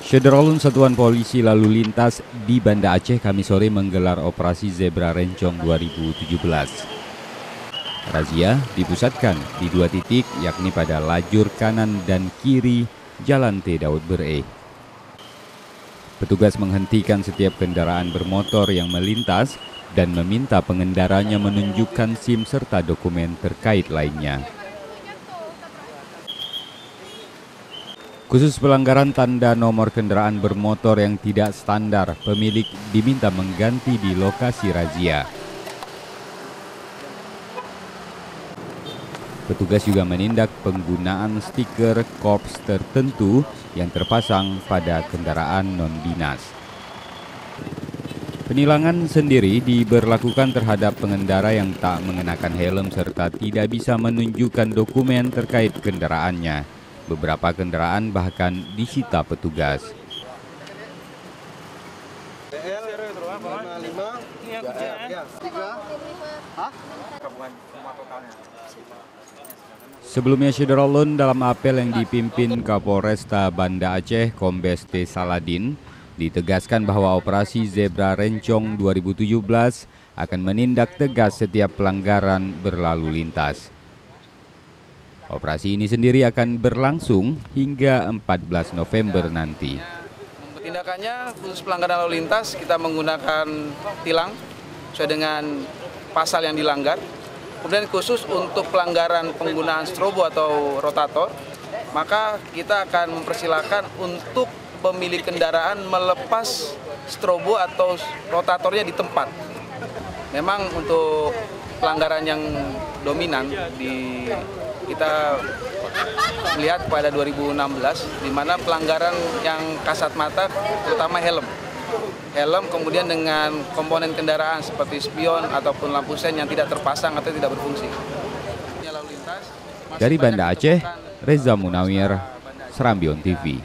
Syederalun Satuan Polisi Lalu Lintas di Banda Aceh Kamis sore menggelar operasi Zebra Rencong 2017. Razia dipusatkan di 2 titik, yakni pada lajur kanan dan kiri Jalan T. Daud Bereh. Petugas menghentikan setiap kendaraan bermotor yang melintas dan meminta pengendaranya menunjukkan SIM serta dokumen terkait lainnya. Khusus pelanggaran tanda nomor kendaraan bermotor yang tidak standar, pemilik diminta mengganti di lokasi razia. Petugas juga menindak penggunaan stiker korps tertentu yang terpasang pada kendaraan non-dinas. Penilangan sendiri diberlakukan terhadap pengendara yang tak mengenakan helm serta tidak bisa menunjukkan dokumen terkait kendaraannya. Beberapa kendaraan bahkan disita petugas. Sebelumnya Syederalun dalam apel yang dipimpin Kapolresta Banda Aceh Kombes T. Saladin ditegaskan bahwa operasi Zebra Rencong 2017 akan menindak tegas setiap pelanggaran berlalu lintas. Operasi ini sendiri akan berlangsung hingga 14 November nanti. Tindakannya khusus pelanggaran lalu lintas kita menggunakan tilang sesuai dengan pasal yang dilanggar. Kemudian khusus untuk pelanggaran penggunaan strobo atau rotator, maka kita akan mempersilahkan untuk pemilik kendaraan melepas strobo atau rotatornya di tempat. Memang untuk pelanggaran yang dominan kita melihat pada 2016, di mana pelanggaran yang kasat mata terutama helm, kemudian dengan komponen kendaraan seperti spion ataupun lampu sen yang tidak terpasang atau tidak berfungsi. Dari Banda Aceh, Reza Munawir, Serambion TV.